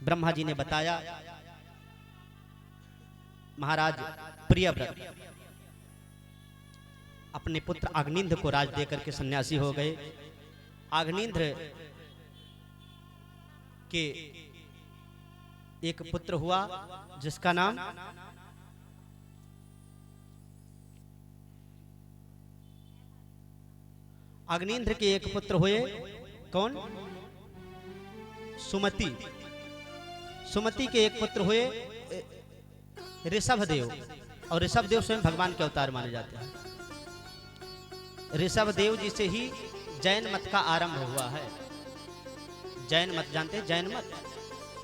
ब्रह्मा जी ने बताया महाराज प्रियव्रत अपने पुत्र अग्निंद्र को राज देकर के सन्यासी हो गए। अग्निंद्र के एक पुत्र हुआ जिसका नाम अग्निंद्र के एक पुत्र हुए कौन? सुमति। सुमति के एक पुत्र हुए ऋषभदेव, और ऋषभदेव स्वयं भगवान के अवतार माने जाते हैं। ऋषभदेव जी से ही जैन मत का आरंभ हुआ है। जैन मत जानते हैं? जैन मत,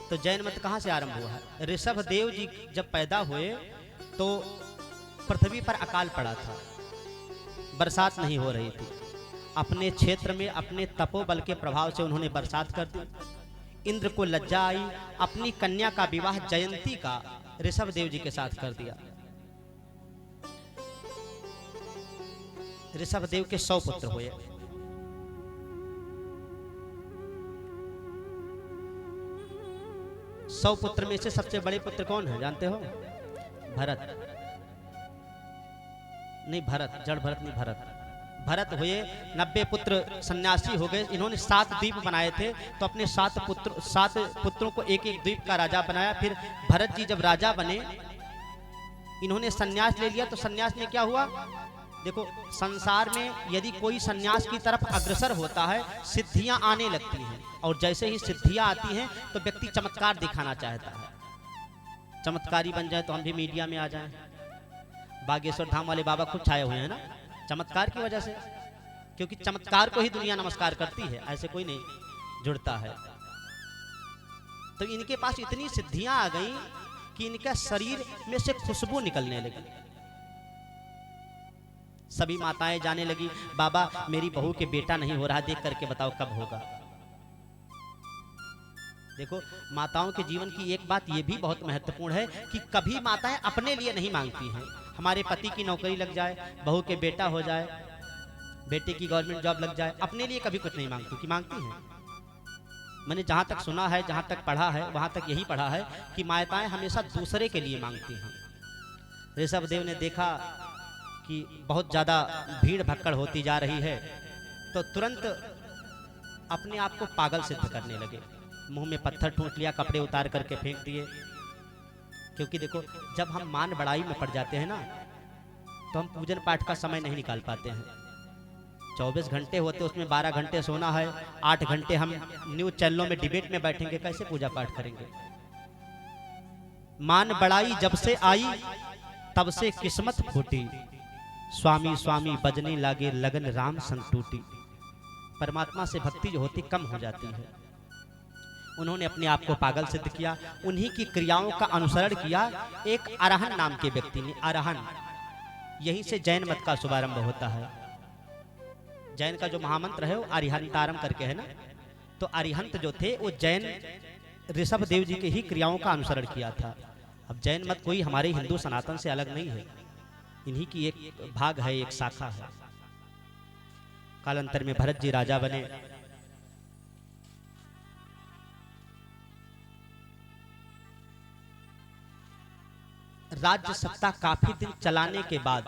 तो जैन मत कहां से आरंभ हुआ है? ऋषभदेव जी जब पैदा हुए तो पृथ्वी पर अकाल पड़ा था, बरसात नहीं हो रही थी। अपने क्षेत्र में अपने तपोबल के प्रभाव से उन्होंने बरसात कर दी। इंद्र को लज्जा आई, अपनी कन्या का विवाह जयंती का ऋषभदेव जी के साथ कर दिया। ऋषभदेव के 100 पुत्र हुए। सौ पुत्र में से सबसे बड़े पुत्र कौन है जानते हो? भरत। नहीं भरत, जड़ भरत नहीं, भरत। भरत हुए। 90 पुत्र सन्यासी हो गए। इन्होंने 7 द्वीप बनाए थे, तो अपने 7 पुत्रों को एक एक द्वीप का राजा बनाया। फिर भरत जी जब राजा बने, इन्होंने सन्यास ले लिया। तो सन्यास में क्या हुआ? देखो, संसार में यदि कोई सन्यास की तरफ अग्रसर होता है, सिद्धियां आने लगती हैं, और जैसे ही सिद्धियां आती हैं तो व्यक्ति चमत्कार दिखाना चाहता है। चमत्कारी बन जाए तो हम भी मीडिया में आ जाएं। बागेश्वर धाम वाले बाबा खूब छाए हुए हैं ना, चमत्कार की वजह से, क्योंकि चमत्कार को ही दुनिया नमस्कार करती है, ऐसे कोई नहीं जुड़ता है। तो इनके पास इतनी सिद्धियां आ गई कि इनका शरीर में से खुशबू निकलने लगी। सभी माताएं जाने लगी, बाबा मेरी बहू के बेटा नहीं हो रहा, देख करके बताओ कब होगा। देखो, माताओं के जीवन की एक बात यह भी बहुत महत्वपूर्ण है कि कभी माताएं अपने लिए नहीं मांगती हैं। हमारे पति की नौकरी लग जाए, बहू के बेटा हो जाए, बेटे की गवर्नमेंट जॉब लग जाए, अपने लिए कभी कुछ नहीं मांगती। कि मांगती हैं? मैंने जहां तक सुना है, जहां तक पढ़ा है, वहां तक यही पढ़ा है कि माताएं हमेशा दूसरे के लिए मांगती हैं। ऋषभदेव ने देखा कि बहुत ज्यादा भीड़ भक्कड़ होती जा रही है, तो तुरंत अपने आप को पागल सिद्ध करने लगे। मुंह में पत्थर ठूंस लिया, कपड़े उतार करके फेंक दिए। क्योंकि देखो, जब हम मान बढ़ाई में पड़ जाते हैं ना, तो हम पूजन पाठ का समय नहीं निकाल पाते हैं। 24 घंटे होते, उसमें 12 घंटे सोना है, 8 घंटे हम न्यूज चैनलों में डिबेट में बैठेंगे, कैसे पूजा पाठ करेंगे? मान बढ़ाई जब से आई, तब से किस्मत फूटी, स्वामी स्वामी बजने लागे, लगन राम संग टूटी। परमात्मा से भक्ति जो होती कम हो जाती है। उन्होंने अपने आप को पागल सिद्ध किया, उन्हीं की क्रियाओं का अनुसरण किया। एक अरहन नाम के व्यक्ति ने, अरहन, यहीं से जैन मत का शुभारंभ होता है। जैन का जो महामंत्र है वो अरिहंतारम करके है ना, तो अरिहंत जो थे वो जैन ऋषभदेव जी के ही क्रियाओं का अनुसरण किया था। अब जैन मत कोई हमारे हिंदू सनातन से अलग नहीं है, इन्हीं की एक भाग है, एक शाखा है। कालांतर में भरत जी राजा बने। राज्य सत्ता काफी दिन चलाने के बाद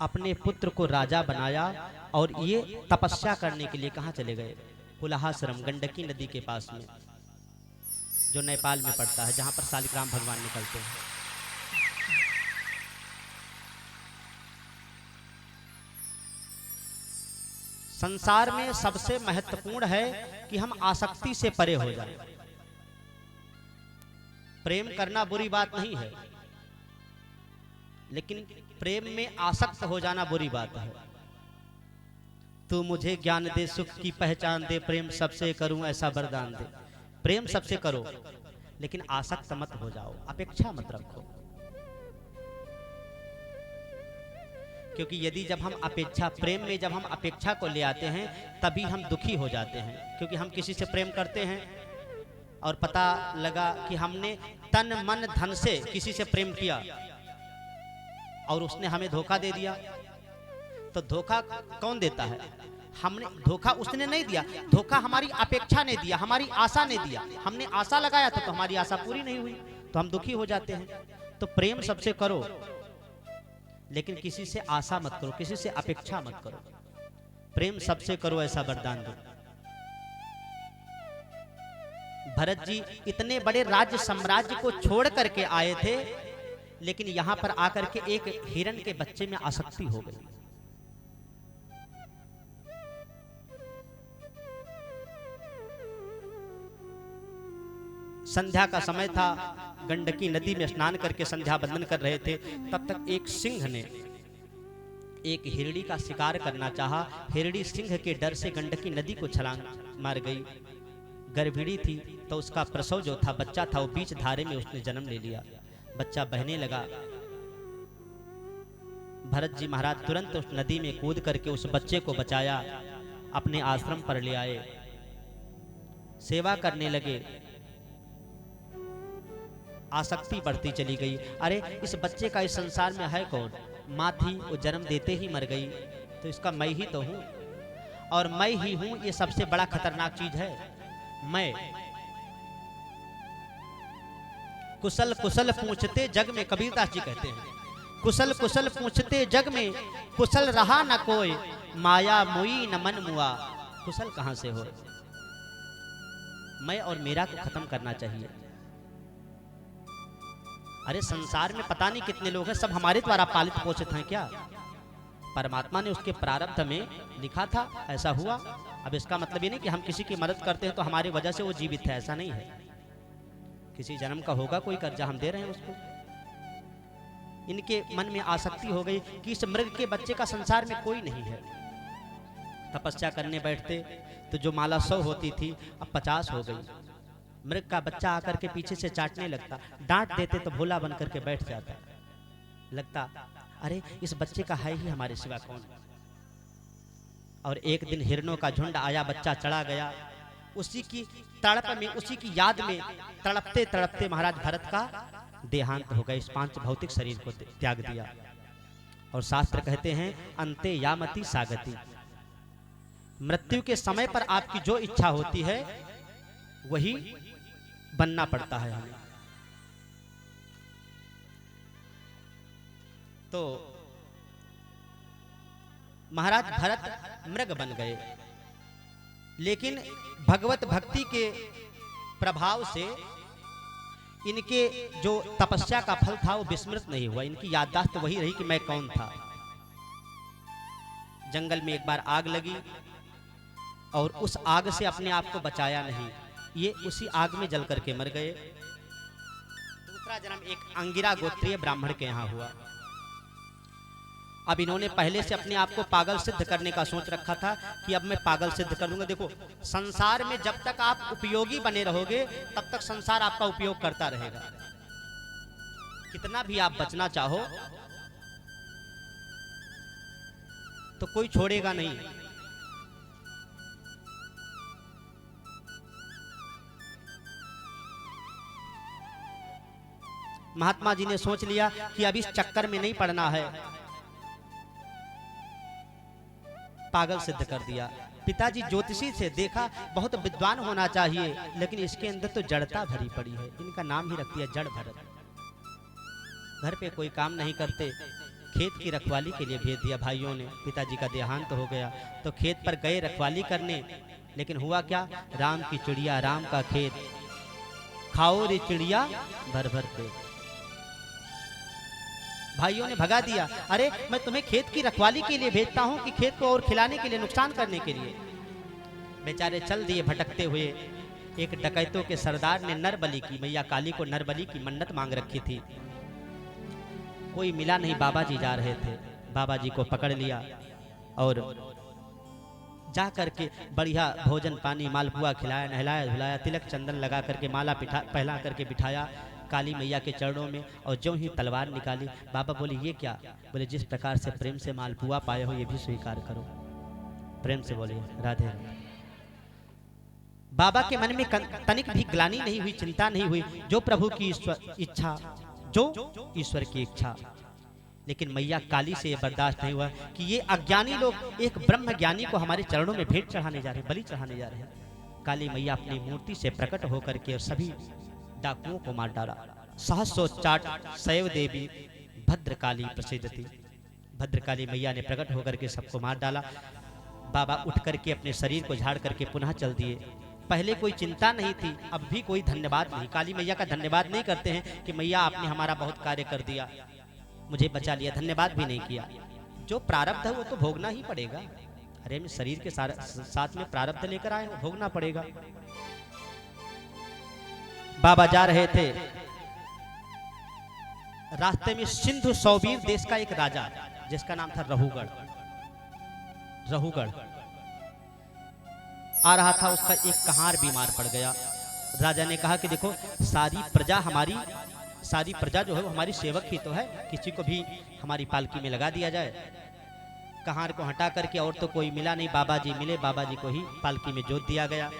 अपने पुत्र को राजा बनाया, और ये तपस्या करने के लिए कहां चले गए? पुलहाश्रम, गंडकी नदी के पास में, जो नेपाल में पड़ता है, जहां पर शालिग्राम भगवान निकलते हैं। संसार में सबसे महत्वपूर्ण है कि हम आसक्ति से परे हो जाएं। प्रेम करना बुरी बात नहीं है, लेकिन प्रेम में आसक्त हो जाना बुरी बात है। तू मुझे ज्ञान दे, सुख की पहचान दे, प्रेम सबसे करूं ऐसा वरदान दे। प्रेम सबसे करो, लेकिन आसक्त मत हो जाओ, अपेक्षा मत रखो। क्योंकि यदि जब हम अपेक्षा, प्रेम में जब हम अपेक्षा को ले आते हैं, तभी हम दुखी हो जाते हैं। क्योंकि हम किसी से प्रेम करते हैं और पता लगा कि हमने तन मन धन से किसी से प्रेम किया और उसने हमें धोखा दे दिया। तो धोखा कौन देता है? हमने धोखा उसने नहीं दिया, धोखा हमारी अपेक्षा ने दिया, हमारी आशा ने दिया। हमने आशा लगाया था तो हमारी आशा पूरी नहीं हुई तो हम दुखी हो जाते हैं। तो प्रेम सबसे करो, लेकिन किसी से आशा मत करो, किसी से अपेक्षा मत करो। प्रेम सबसे करो, ऐसा वरदान दो। भरत जी इतने बड़े राज्य साम्राज्य को छोड़ करके आए थे, लेकिन यहां पर आकर के एक हिरण के बच्चे में आसक्ति हो गई। संध्या का समय था, गंडकी नदी में स्नान करके संध्या बंदन कर रहे थे। तब तक एक सिंह ने एक हिरणी का शिकार करना चाहा। हिरणी सिंह के डर से गंडकी नदी को छलांग मार गई। गर्भिणी थी तो उसका प्रसव जो था, बच्चा था, वो बीच धारे में उसने जन्म ले लिया। बच्चा बहने लगा। भरत जी महाराज तुरंत उस नदी में कूद करके उस बच्चे को बचाया, अपने आश्रम पर ले आए, सेवा करने लगे। आसक्ति बढ़ती चली गई। अरे इस बच्चे का इस संसार में है कौन? माँ थी, वो जन्म देते ही मर गई, तो इसका मैं ही तो हूं, और मैं ही हूं, ये सबसे बड़ा खतरनाक चीज है। मैं कुशल कुशल पूछते जग में, कबीरदास जी कहते हैं, कुशल कुशल पूछते जग में, कुशल रहा न कोई, माया मोई न मन मुआ। कुशल कहां से हो? मैं और मेरा को खत्म करना चाहिए। अरे संसार में पता नहीं कितने लोग हैं, सब हमारे द्वारा पालित पोषित हैं क्या? परमात्मा ने उसके प्रारब्ध में लिखा था, ऐसा हुआ। अब इसका मतलब ये नहीं कि हम किसी की मदद करते हैं तो हमारी वजह से वो जीवित है, ऐसा नहीं है। किसी जन्म का होगा कोई कर्जा, हम दे रहे हैं उसको। इनके मन में आसक्ति हो गई कि इस मृग के बच्चे का संसार में कोई नहीं है। तपस्या करने बैठते तो जो माला 100 होती थी अब 50 हो गई। मृग का बच्चा आकर के पीछे से चाटने लगता, डांट देते तो भोला बन करके बैठ जाता। लगता अरे इस बच्चे का है ही हमारे सिवा कौन। और एक दिन हिरणों का झुंड आया, बच्चा चढ़ा गया। उसी की तड़प में, उसी की याद में तड़पते तड़पते महाराज भरत का देहांत हो गया। इस पांच भौतिक शरीर को त्याग दिया। और शास्त्र कहते हैं अंते यामति सागति, मृत्यु के समय पर आपकी जो इच्छा होती है वही बनना पड़ता है हमें। तो महाराज भरत मृग बन गए, लेकिन भगवत भक्ति के प्रभाव से इनके जो तपस्या का फल था वो विस्मृत नहीं हुआ। इनकी याददाश्त वही रही कि मैं कौन था। जंगल में एक बार आग लगी और उस आग से अपने आप को बचाया नहीं, ये उसी आग में जल करके मर गए। दूसरा जन्म एक अंगिरा गोत्रीय ब्राह्मण के यहाँ हुआ। अब इन्होंने पहले से अपने आप को पागल सिद्ध करने का सोच रखा था कि अब मैं पागल सिद्ध कर लूंगा। देखो संसार में जब तक आप उपयोगी बने रहोगे तब तक संसार आपका उपयोग करता रहेगा। कितना भी आप बचना चाहो तो कोई छोड़ेगा नहीं। महात्मा जी ने सोच लिया कि अब इस चक्कर में नहीं पड़ना है, पागल सिद्ध कर दिया। पिताजी ज्योतिषी से देखा, बहुत विद्वान होना चाहिए, लेकिन इसके अंदर तो जड़ता भरी पड़ी है। इनका नाम ही रख दिया जड़ भरत। घर पे कोई काम नहीं करते, खेत की रखवाली के लिए भेज दिया भाइयों ने। पिताजी का देहांत हो गया तो खेत पर गए रखवाली करने, लेकिन हुआ क्या, राम की चिड़िया राम का खेत, खाओ रे चिड़िया भर भर पेट। भाइयों ने भगा दिया। अरे मैं तुम्हें खेत की रखवाली के लिए भेजता हूं कि खेत को और खिलाने के लिए, नुकसान करने के लिए। बेचारे चल दिए भटकते हुए। एक डकैतों के सरदार ने नरबली की, मैया काली को नरबली की मन्नत मांग रखी थी। कोई मिला नहीं, बाबा जी जा रहे थे। बाबा जी को पकड़ लिया और जा करके बढ़िया भोजन पानी मालपुआ खिलाया, नहलाया धुलाया, तिलक चंदन लगा करके माला पहला करके बिठाया काली मैया के चरणों में। और जो ही तलवार निकाली, बाबा बोले ये क्या? बोले जिस प्रकार से प्रेम से मालपुआ पाए हो ये भी स्वीकार करो। प्रेम से बोले राधे राधे। बाबा के मन में तनिक भी ग्लानि नहीं हुई, चिंता नहीं हुई। जो प्रभु की इच्छा, जो ईश्वर की इच्छा। लेकिन मैया काली से ये बर्दाश्त नहीं हुआ कि ये अज्ञानी लोग एक ब्रह्म ज्ञानी को हमारे चरणों में भेंट चढ़ाने जा रहे हैं, बलि चढ़ाने जा रहे हैं। काली मैया अपनी मूर्ति से प्रकट होकर के और सभी डाकुओं को मार डाला। सहस्रोच्चाट शैव देवी भद्रकाली प्रसिद्धति, भद्रकाली मैया ने प्रकट होकर के सबको मार डाला। बाबा उठ करके अपने शरीर को झाड़ करके पुनः चल दिए। पहले कोई चिंता नहीं थी, अब भी कोई धन्यवाद नहीं। काली मैया का धन्यवाद नहीं करते हैं कि मैया आपने हमारा बहुत कार्य कर दिया, मुझे बचा लिया, धन्यवाद भी नहीं किया। जो प्रारब्ध है वो तो भोगना ही पड़ेगा। अरे मैं शरीर के साथ में प्रारब्ध लेकर आए हूं, भोगना पड़ेगा। बाबा जा रहे थे, रास्ते में सिंधु सौबीर देश का एक राजा जिसका नाम था रहुगढ़, रहुगढ़ आ रहा था। उसका एक कहार बीमार पड़ गया। राजा ने कहा कि देखो सारी प्रजा जो है वो हमारी सेवक ही तो है, किसी को भी हमारी पालकी में लगा दिया जाए। कहार को हटा करके और तो कोई मिला नहीं, बाबा जी मिले, बाबा जी को ही पालकी में जोत दिया गया।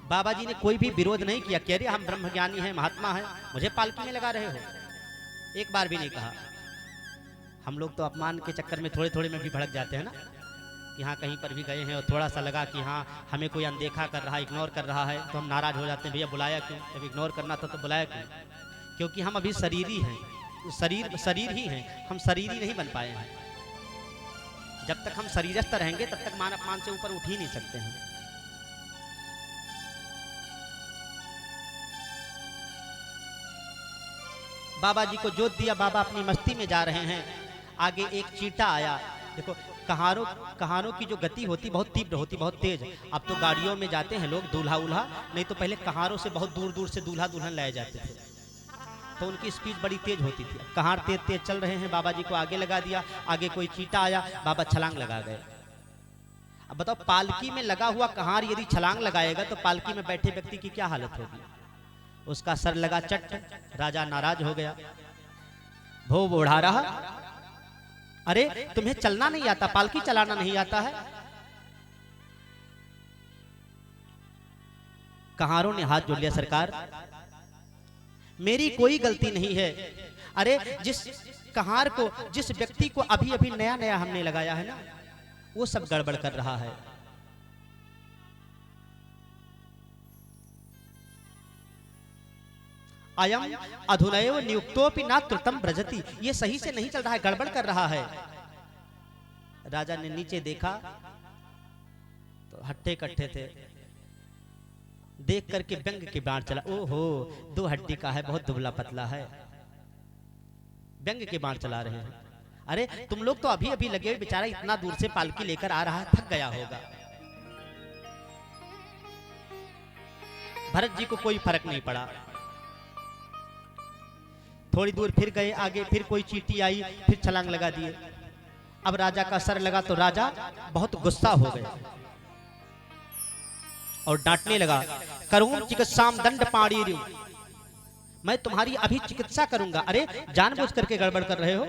बाबा जी ने कोई भी विरोध नहीं किया, कह रहे हम ब्रह्मज्ञानी हैं, महात्मा हैं, मुझे पालकी में लगा रहे हो, एक बार भी नहीं कहा। हम लोग तो अपमान के चक्कर में थोड़े थोड़े में भी भड़क जाते हैं ना, यहाँ कहीं पर भी गए हैं और थोड़ा सा लगा कि हाँ हमें कोई अनदेखा कर रहा है, इग्नोर कर रहा है, तो हम नाराज हो जाते हैं, भैया बुलाया क्यों, जब इग्नोर करना था तो बुलाया क्यों? क्योंकि हम अभी शरीरी हैं, शरीर ही हैं, हम शरीरी नहीं बन पाए हैं। जब तक हम शरीरस्थ रहेंगे तब तक मान अपमान से ऊपर उठ ही नहीं सकते हैं। बाबा जी को जोत दिया, बाबा अपनी मस्ती में जा रहे हैं। आगे एक चींटा आया। देखो कहारों की जो गति होती बहुत तीव्र होती, बहुत तेज। अब तो गाड़ियों में जाते हैं लोग दूल्हा उल्हा, नहीं तो पहले कहारों से बहुत दूर दूर से दूल्हा दुल्हन लाए जाते थे, तो उनकी स्पीड बड़ी तेज होती थी। कहार तेज तेज चल रहे हैं, बाबा जी को आगे लगा दिया। आगे कोई चींटा आया, बाबा छलांग लगा गए। अब बताओ पालकी में लगा हुआ कहार यदि छलांग लगाएगा तो पालकी में बैठे व्यक्ति की क्या हालत होगी? उसका सर लगा चट, राजा नाराज हो गया, भो बढ़ा रहा, अरे तुम्हें चलना नहीं आता, पालकी चलाना नहीं आता है? कहारों ने हाथ जोड़ लिया, सरकार मेरी कोई गलती नहीं है। अरे जिस कहार को, जिस व्यक्ति को अभी अभी नया नया हमने लगाया है ना, वो सब गड़बड़ कर रहा है। अयम अधुनैव नियुक्तोपि न त्रुतम ब्रजति, ये सही से नहीं चल रहा है, गड़बड़ कर रहा है। राजा ने नीचे देखा तो हट्टे कट्ठे थे, देख करके व्यंग की बाण चला। ओहो 2 हड्डी का है, बहुत दुबला पतला है, व्यंग के बाण चला रहे हैं। अरे तुम लोग तो अभी अभी लगे हुए, बेचारा इतना दूर से पालकी लेकर आ रहा है, थक गया होगा। भरत जी को कोई फर्क नहीं पड़ा। थोड़ी दूर फिर गए आगे, फिर कोई चींटी आई, फिर छलांग लगा दिए। अब राजा का सर लगा तो राजा बहुत गुस्सा हो गया और डांटने लगा, करूं चिकित्साम दंड पाणी, मैं तुम्हारी अभी चिकित्सा करूंगा। अरे जानबूझ करके गड़बड़ कर रहे हो।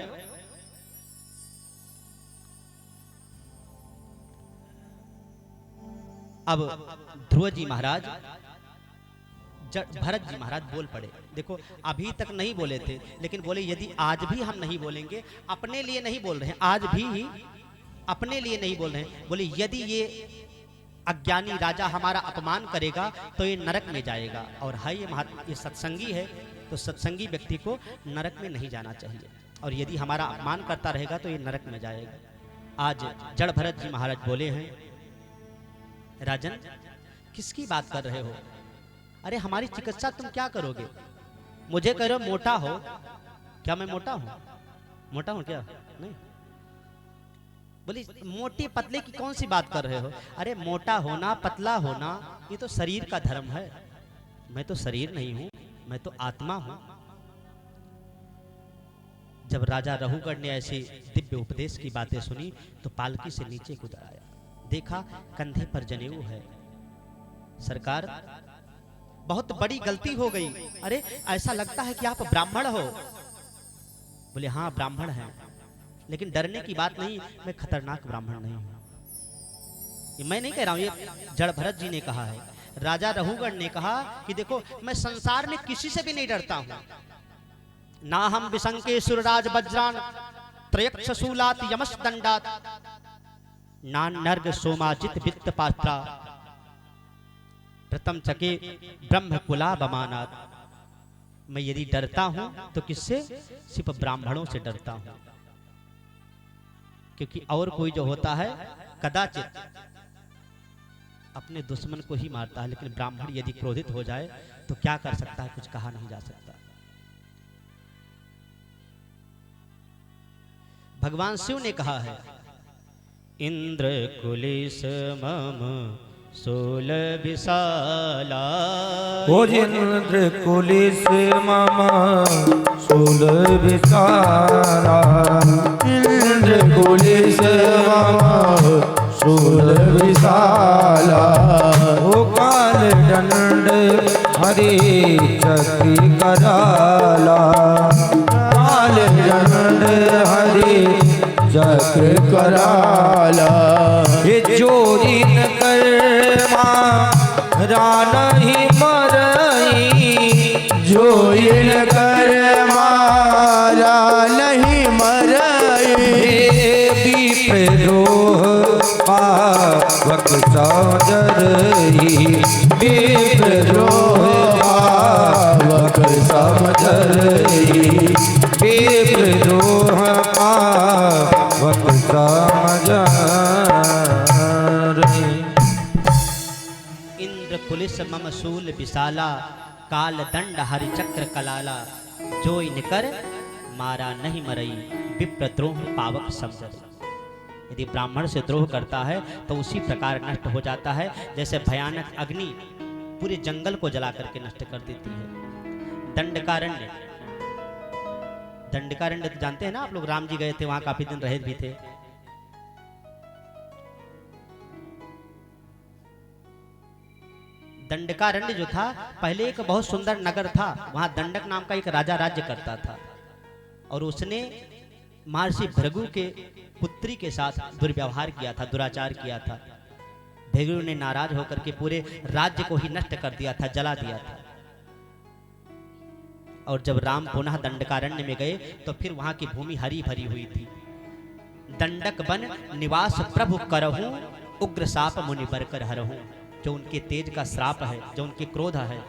अब ध्रुव जी महाराज, भरत जी महाराज बोल पड़े। देखो अभी तक नहीं बोले थे, लेकिन बोले यदि आज भी हम नहीं बोलेंगे, अपने लिए नहीं बोल रहे हैं, आज भी अपने लिए नहीं बोल रहे हैं, बोले यदि ये अज्ञानी राजा हमारा अपमान करेगा तो ये नरक में जाएगा। और है ये महात्मा, ये सत्संगी है, तो सत्संगी व्यक्ति को नरक में नहीं जाना चाहिए, और यदि हमारा अपमान करता रहेगा तो ये नरक में जाएगा। आज जड़ भरत जी महाराज बोले हैं, राजन किसकी बात कर रहे हो? अरे हमारी चिकित्सा तुम क्या करोगे? मुझे कह रहे हो मोटा हो, क्या मैं मोटा हूं? मोटा हूं क्या? नहीं। बोली मोटे पतले की कौन सी बात कर रहे हो? अरे मोटा होना पतला होना ये तो शरीर का धर्म है, मैं तो शरीर नहीं हूं, मैं तो आत्मा हूं। जब राजा रहुगढ़ ने ऐसे दिव्य उपदेश की बातें सुनी तो पालकी से नीचे कूद आया, देखा कंधे पर जनेऊ है। सरकार बहुत बड़ी गलती हो गई। अरे ऐसा लगता है कि आप ब्राह्मण हो। बोले हाँ ब्राह्मण है, लेकिन डरने की बात नहीं, मैं खतरनाक ब्राह्मण नहीं हूं। ये मैं नहीं कह रहा हूं, ये जड़ भरत जी ने कहा है। राजा रहुगढ़ ने कहा कि देखो मैं संसार में किसी से भी नहीं डरता हूं, ना हम विशंके सुरराज वज्रान त्रयक्ष शूलात यमस दंडात ना नर्ग सोमाजित वित्त पात्रा प्रथम चके ब्रह्म कुला बमानात। मैं यदि डरता हूं तो किससे? सिर्फ ब्राह्मणों से डरता हूं, क्योंकि और कोई जो होता है कदाचित अपने दुश्मन को ही मारता है, लेकिन ब्राह्मण यदि क्रोधित हो जाए तो क्या कर सकता है? कुछ कहा नहीं जा सकता। भगवान शिव ने कहा है, इंद्र कुलिस मम सोल विशाला। ओ इंद्र कुलिस मम सोल विशाला, इंद्र कुलिस मम सोल विशाला। ओ काल दंड हरि चक्र कराला, काल दंड हरि चक्र कराला। ये चोरी न कर मारा नहीं मरई, चोरी न कर मारा नहीं मरई। विप्रद्रोह पावक समझरई, विप्रद्रोह पावक समझरई, विप्रद्रोह पावक समझरई। इंद्र कुलिस मम शूल विशाला, काल दंड हरि चक्र कलाला। जोई निकर मारा नहीं मरई, विप्रद्रोह पावक समझरई। यदि ब्राह्मण से द्रोह करता है तो उसी प्रकार नष्ट हो जाता है, जैसे भयानक अग्नि पूरे जंगल को जला करके नष्ट कर देती है। दंडकारण्य, दंडकारण्य तो जानते हैं ना आप लोग, राम जी गए थे वहां, काफी दिन रहे भी थे। दंडकारण्य जो था पहले एक बहुत सुंदर नगर था, वहां दंडक नाम का एक राजा राज्य करता था, और उसने महर्षि भृगु के पुत्री के साथ दुर्व्यवहार किया था, दुराचार किया था। भृगु ने नाराज होकर के पूरे राज्य को ही नष्ट कर दिया था, जला दिया था। और जब राम पुनः दंडकारण्य में गए तो फिर वहां की भूमि हरी भरी हुई थी। दंडक बन निवास प्रभु करहूं, उग्र साप मुनि बरकर हरहूं। जो उनके तेज का श्राप है, जो उनके क्रोध है,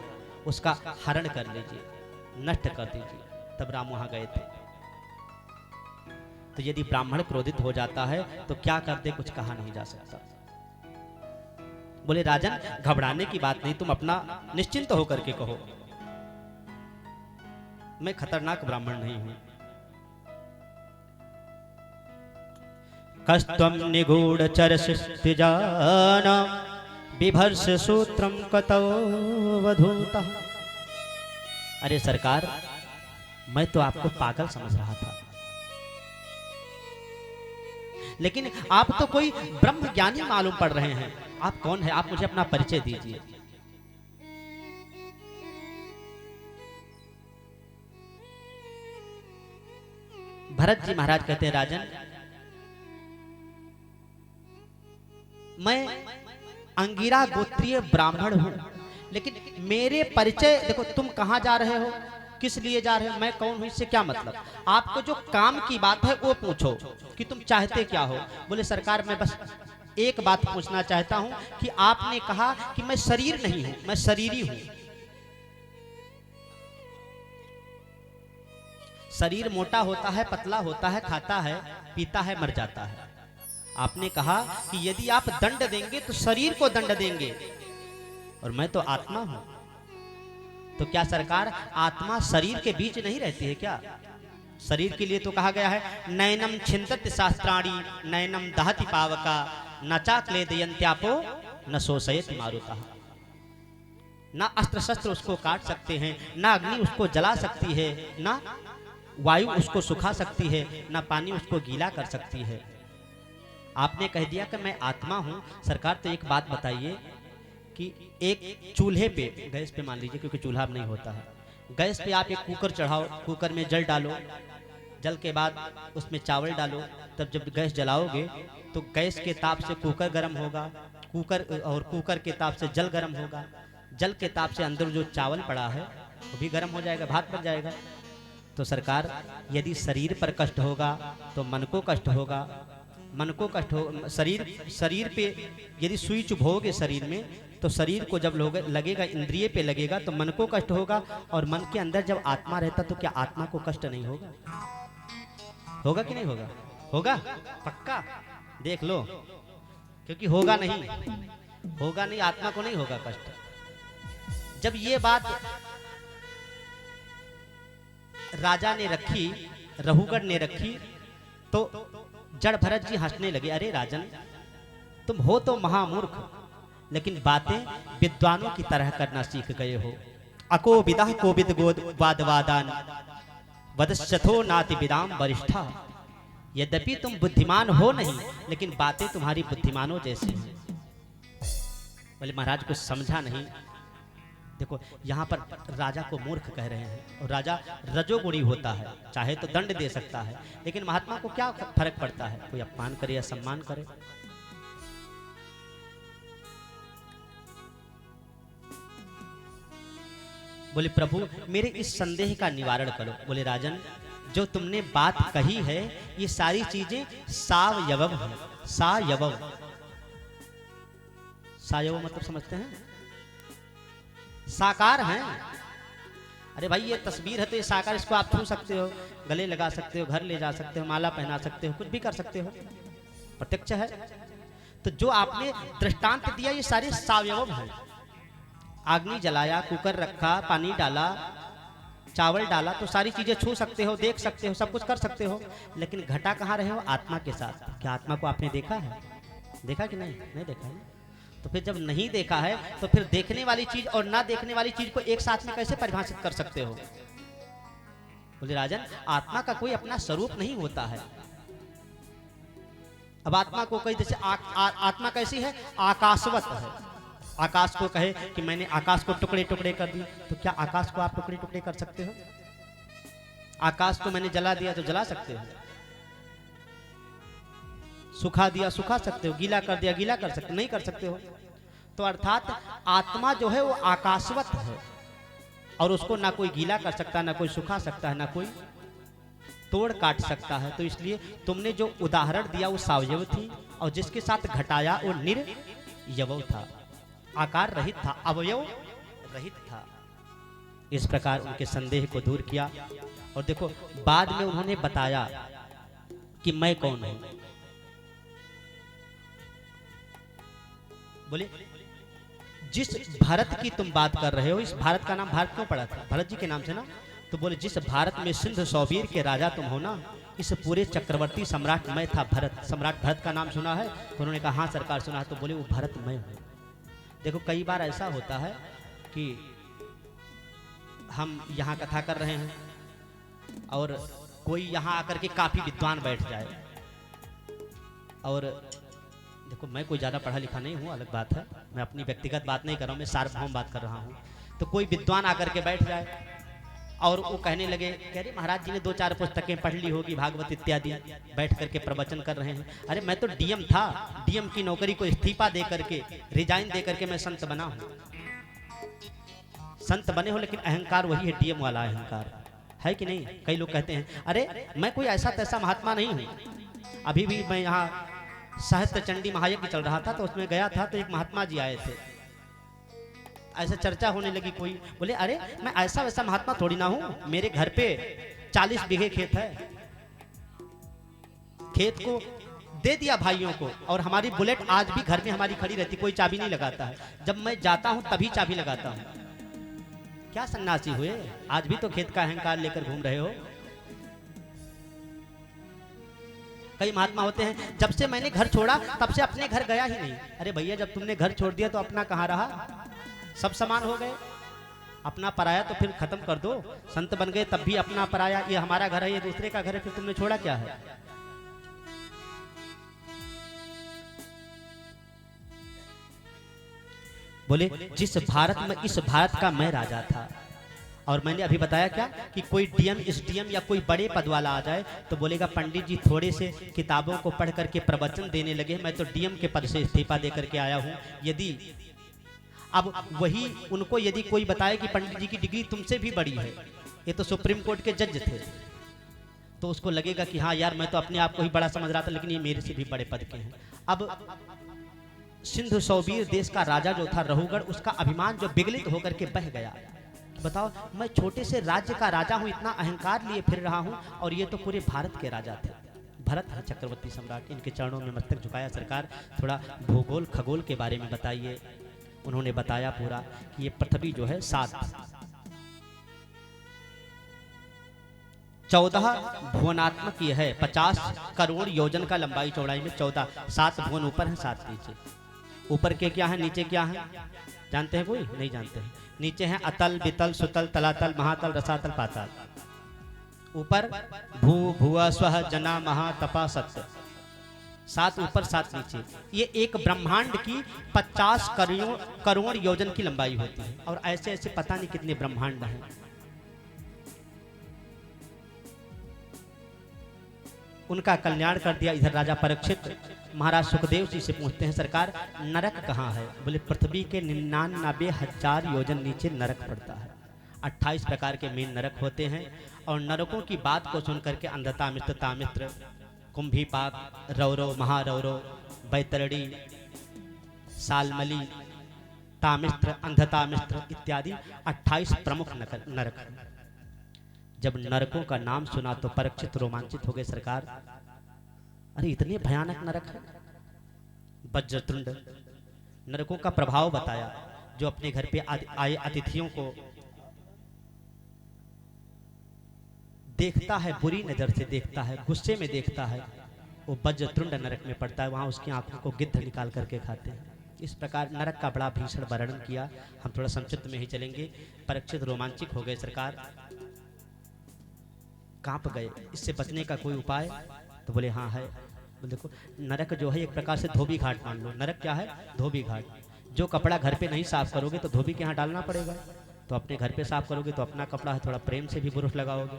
उसका हरण कर लीजिए, नष्ट कर दीजिए। तब राम वहां गए थे। तो यदि ब्राह्मण क्रोधित हो जाता है तो क्या कर दे, कुछ कहा नहीं जा सकता। बोले राजन, घबराने की बात नहीं, तुम अपना निश्चिंत होकर के कहो, मैं खतरनाक ब्राह्मण नहीं हूं। कस्तम निगूढ़ चरसिजाना, बिभर्ष सूत्रम कतो वधूता। अरे सरकार, मैं तो आपको पागल समझ रहा था, लेकिन आप तो कोई ब्रह्म ज्ञानी मालूम पड़ रहे हैं। आप कौन है? आप मुझे अपना परिचय दीजिए। भरत जी महाराज कहते हैं, राजन, मैं अंगिरा गोत्रीय ब्राह्मण हूं, लेकिन मेरे परिचय देखो, तुम कहां जा रहे हो, किस लिए जा रहे हो, मैं कौन हूं, इससे क्या मतलब। आपको जो काम की बात है वो पूछो कि तुम चाहते क्या हो। बोले सरकार, मैं बस एक बात पूछना चाहता हूं कि आपने कहा कि मैं शरीर नहीं हूं, मैं शरीरी हूं। शरीर मोटा होता है, पतला होता है, खाता है, पीता है, मर जाता है। आपने कहा कि यदि आप दंड देंगे तो शरीर को दंड देंगे, और मैं तो आत्मा हूं। तो क्या सरकार, आत्मा शरीर के बीच नहीं रहती है क्या? शरीर के लिए तो कहा गया है, नैनम छिंदत शास्त्राणी, नैनम दहति पावका, न चाक्लेदयन्त्यापो न शोषयति मारुता। ना अस्त्र शस्त्र उसको काट सकते हैं, ना अग्नि उसको जला सकती है, ना वायु उसको सुखा सकती है, ना पानी उसको गीला कर सकती है। आपने कह दिया कि मैं आत्मा हूं। सरकार, तो एक बात बताइए कि एक चूल्हे पे, गैस पे मान लीजिए, क्योंकि चूल्हा अब नहीं होता है, गैस पे आप एक कुकर चढ़ाओ, कुकर में जल डालो, जल के बाद उसमें चावल डालो, तब जब गैस जलाओगे तो गैस के ताप से कुकर गर्म होगा, कुकर के ताप से जल गर्म होगा, जल के ताप से अंदर जो चावल पड़ा है वो भी गर्म हो जाएगा, भात बन जाएगा। तो सरकार यदि शरीर पर कष्ट होगा तो मन को कष्ट होगा, मन को कष्ट हो, शरीर पे यदि सुई चुभोगे शरीर में तो शरीर को जब लगेगा, इंद्रिय पे लगेगा तो मन को कष्ट होगा, और मन के अंदर जब आत्मा रहता तो क्या आत्मा को कष्ट नहीं होगा? होगा कि नहीं होगा? होगा पक्का, देख लो, क्योंकि होगा नहीं, आत्मा को नहीं होगा कष्ट। जब ये बात राजा ने रखी, रघुगढ़ ने रखी, तो जड़ भरत जी हंसने लगे। अरे राजन, तुम हो तो महामूर्ख, लेकिन बातें विद्वानों की तरह करना सीख गए हो। अको विदा को विद गोद वाद वादान वदस्यथो नाति विदाम वरिष्ठा। यद्यपि तुम बुद्धिमान हो नहीं, लेकिन बातें तुम्हारी बुद्धिमानों जैसी हैं। बोले महाराज कुछ समझा नहीं। देखो यहाँ पर राजा को मूर्ख कह रहे हैं, और राजा रजोगुणी होता है, चाहे तो दंड दे सकता है, लेकिन महात्मा को क्या फर्क पड़ता है, कोई अपमान करे या सम्मान करे। बोले प्रभु मेरे इस संदेह का निवारण करो। बोले राजन, जो तुमने बात कही है ये सारी चीजें सावयव है। सावयव मतलब समझते हैं? साकार हैं। अरे भाई ये तस्वीर है तो ये साकार, इसको आप छू सकते हो, गले लगा सकते हो, घर ले जा सकते हो, माला पहना सकते हो, कुछ भी कर सकते हो, प्रत्यक्ष है। तो जो आपने दृष्टांत दिया ये सारे सावयव हैं। आग्नि जलाया, कुकर रखा, पानी डाला, चावल डाला, तो सारी चीजें छू सकते हो, देख सकते हो, सब कुछ कर सकते हो, लेकिन घटा कहाँ रहे हो? आत्मा के साथ। क्या आत्मा को आपने देखा है? देखा कि नहीं? नहीं देखा है। तो फिर जब नहीं देखा है तो फिर देखने वाली चीज और ना देखने वाली चीज को एक साथ में कैसे परिभाषित कर सकते हो? बोले राजन, आत्मा का कोई अपना स्वरूप नहीं होता है। अब आत्मा को कही जैसे आत्मा कैसी है? आकाशवत है। आकाश को कहे कि मैंने आकाश को टुकड़े टुकड़े कर दिए, तो क्या आकाश को आप टुकड़े टुकड़े कर सकते हो? आकाश को मैंने जला दिया तो जला सकते हो, सुखा दिया सुखा सकते हो, गीला कर दिया गीला कर सकते, नहीं कर सकते हो। तो अर्थात आत्मा जो है वो आकाशवत है, और उसको ना कोई गीला कर सकता, ना कोई सुखा सकता है, ना कोई तोड़ काट सकता है। तो इसलिए तुमने जो उदाहरण दिया वो सावयव थी, और जिसके साथ घटाया वो निर्यव था, आकार रहित था, अवयव रहित था। इस प्रकार उनके संदेह को दूर किया। और देखो बाद में उन्होंने बताया कि मैं कौन हूं। बोले जिस भारत की तुम बात कर रहे हो, इस भारत का नाम भारत क्यों पड़ा था? भरत जी के नाम से ना। तो बोले जिस भारत में सिंध सौबीर के राजा तुम हो ना, इस पूरे चक्रवर्ती सम्राट मैं था भरत। सम्राट भरत का नाम सुना है? तो उन्होंने कहा हाँ सरकार सुना है। तो बोले वो भरत मैं हूं। देखो कई बार ऐसा होता है कि हम यहाँ कथा कर रहे हैं और कोई यहाँ आकर के काफी विद्वान बैठ जाए, और देखो मैं कोई ज़्यादा पढ़ा लिखा नहीं हूँ, अलग बात है, मैं अपनी व्यक्तिगत बात नहीं कर रहा हूँ, मैं सार्वभौम बात कर रहा हूँ। तो कोई विद्वान आकर के बैठ जाए और वो कहने लगे कह रहे महाराज जी ने 2-4 पुस्तकें पढ़ ली होगी, भागवत इत्यादि, बैठ करके प्रवचन कर रहे हैं। अरे मैं तो डीएम था, डीएम की नौकरी को इस्तीफा दे करके, रिजाइन दे करके मैं संत बना हूँ। संत बने हो लेकिन अहंकार वही है, डीएम वाला अहंकार है कि नहीं? कई लोग कहते हैं अरे मैं कोई ऐसा तैसा महात्मा नहीं हूँ। अभी भी मैं यहाँ साहित्य चंडी महायज्ञ चल रहा था तो उसमें गया था, तो एक महात्मा जी आए थे, ऐसे चर्चा होने लगी। कोई बोले अरे मैं ऐसा वैसा महात्मा थोड़ी ना हूं, मेरे घर पे 40 बीघे खेत है, खेत को दे दिया भाइयों को, और हमारी बुलेट आज भी घर में हमारी खड़ी रहती, कोई चाबी नहीं लगाता है, जब मैं जाता हूं तभी चाबी लगाता हूं। क्या सन्यासी हुए? आज भी तो खेत का अहंकार लेकर घूम रहे हो। कई महात्मा होते हैं जब से मैंने घर छोड़ा तब से अपने घर गया ही नहीं। अरे भैया जब तुमने घर छोड़ दिया तो अपना कहाँ रहा? सब समान हो गए। अपना पराया तो फिर खत्म कर दो। संत बन गए तब भी अपना पराया, ये हमारा घर है ये दूसरे का घर है, फिर तुमने छोड़ा क्या है? बोले जिस भारत में, इस भारत का मैं राजा था। और मैंने अभी बताया क्या कि कोई डीएम, एसडीएम या कोई बड़े पद वाला आ जाए तो बोलेगा पंडित जी थोड़े से किताबों को पढ़ करके प्रवचन देने लगे, मैं तो डीएम के पद से इस्तीफा दे करके आया हूँ। यदि अब वही उनको यदि कोई बताए कि पंडित जी की डिग्री तुमसे भी बड़ी है, ये तो सुप्रीम कोर्ट के जज थे, तो उसको लगेगा कि हाँ यार मैं तो अपने आप को ही बड़ा समझ रहा था, लेकिन ये मेरे से भी बड़े पद के हैं। अब सिंधु सौबीर देश का राजा जो था रहुगढ़, उसका अभिमान जो विगलित होकर के बह गया। बताओ, मैं छोटे से राज्य का राजा हूँ, इतना अहंकार लिए फिर रहा हूँ, और ये तो पूरे भारत के राजा थे। भरत है चक्रवर्ती सम्राट, इनके चरणों में मस्तक झुकाया। सरकार थोड़ा भूगोल खगोल के बारे में बताइए। उन्होंने बताया पूरा कि ये पृथ्वी जो है 14 भुवनात्मक ये है, 50 करोड़ योजन का लंबाई चौड़ाई में 14, 7 भुवन ऊपर है 7 नीचे। ऊपर के क्या है, नीचे क्या है, जानते हैं कोई? नहीं जानते हैं। नीचे है अतल वितल सुतल तलातल महातल रसातल पाताल। ऊपर भू भुआ स्व जना महा तपा सत्य, 7 ऊपर 7 नीचे। ये एक ब्रह्मांड की 50 करोड़ योजन की लंबाई होती है, और ऐसे ऐसे पता नहीं कितने ब्रह्मांड हैं। उनका कल्याण कर दिया। इधर राजा परीक्षित महाराज सुखदेव जी से पूछते हैं, सरकार नरक कहाँ है? बोले पृथ्वी के 99,000 योजन नीचे नरक पड़ता है। 28 प्रकार के मेन नरक होते हैं, और नरकों की बात को सुनकर के अंधता मित्र तामित्र कुंभीपाक रौरव महारौरव बैतरणी सालमली तामित्र अंधता मित्र इत्यादि 28 प्रमुख नरक। जब नरकों का नाम सुना तो परीक्षित रोमांचित हो गए। सरकार अरे इतने भयानक नरक है। वज्रतुंड नरकों का प्रभाव बताया, जो अपने घर पे आए अतिथियों को देखता है, बुरी नजर से देखता है, गुस्से में देखता है, वो वज्रतुंड नरक में पड़ता है। वहां उसकी आंखों को गिद्ध निकाल करके खाते हैं। इस प्रकार नरक का बड़ा भीषण वर्णन किया। हम थोड़ा संक्षिप्त में ही चलेंगे। परीक्षित रोमांचित हो गए। सरकार कांप गए, इससे बचने का कोई उपाय? तो बोले हाँ है। बोले देखो नरक जो है एक प्रकार से धोबी घाट मान लो। नरक क्या है? धोबी घाट। जो कपड़ा घर पे नहीं साफ करोगे तो धोबी के यहाँ डालना पड़ेगा, तो अपने घर पे साफ करोगे तो अपना कपड़ा है, थोड़ा प्रेम से भी बुरुश लगाओगे।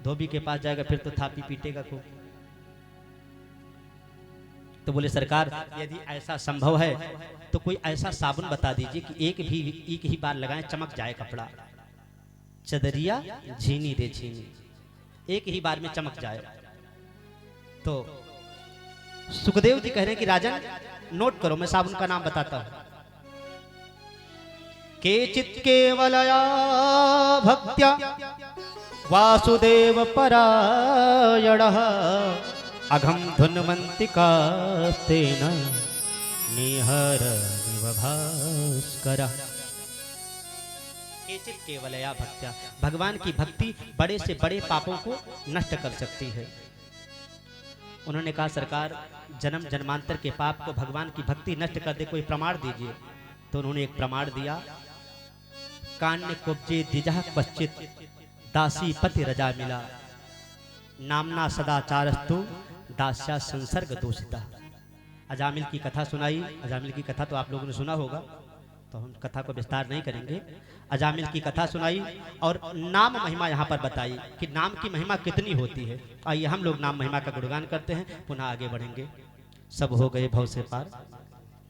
धोबी के पास जाएगा फिर तो थापी पीटेगा खूब। तो बोले सरकार यदि ऐसा संभव है तो कोई ऐसा साबुन बता दीजिए कि एक ही बार लगाएं चमक जाए कपड़ा। चदरिया झीनी दे झीनी, एक ही बार में चमक जाए। तो सुखदेव जी कह रहे हैं कि राजन नोट करो, मैं साबुन का नाम बताता हूं। केचित केवलया भक्त्या वासुदेव परायणः अघम धुन्वन्तिकास्तेन निहर भास्करः। केचित केवलया भक्त्या, भगवान की भक्ति बड़े से बड़े पापों को नष्ट कर सकती है। उन्होंने कहा सरकार जन्म जन्मांतर के पाप को भगवान की भक्ति नष्ट कर दे, कोई प्रमाण दीजिए। तो उन्होंने एक प्रमाण दिया। कान्य कुब्जे द्विजः क्वचित दासी पति रजा मिला, नामना सदाचारस्तु दास्या संसर्ग दोषिता। अजामिल की कथा सुनाई। अजामिल की कथा तो आप लोगों ने सुना होगा, तो हम कथा को विस्तार नहीं करेंगे। अजामिल की कथा सुनाई और नाम महिमा यहाँ पर बताई कि नाम की महिमा कितनी होती है। आइए हम लोग नाम महिमा का गुणगान करते हैं, पुनः आगे बढ़ेंगे। सब हो गए भव से पार।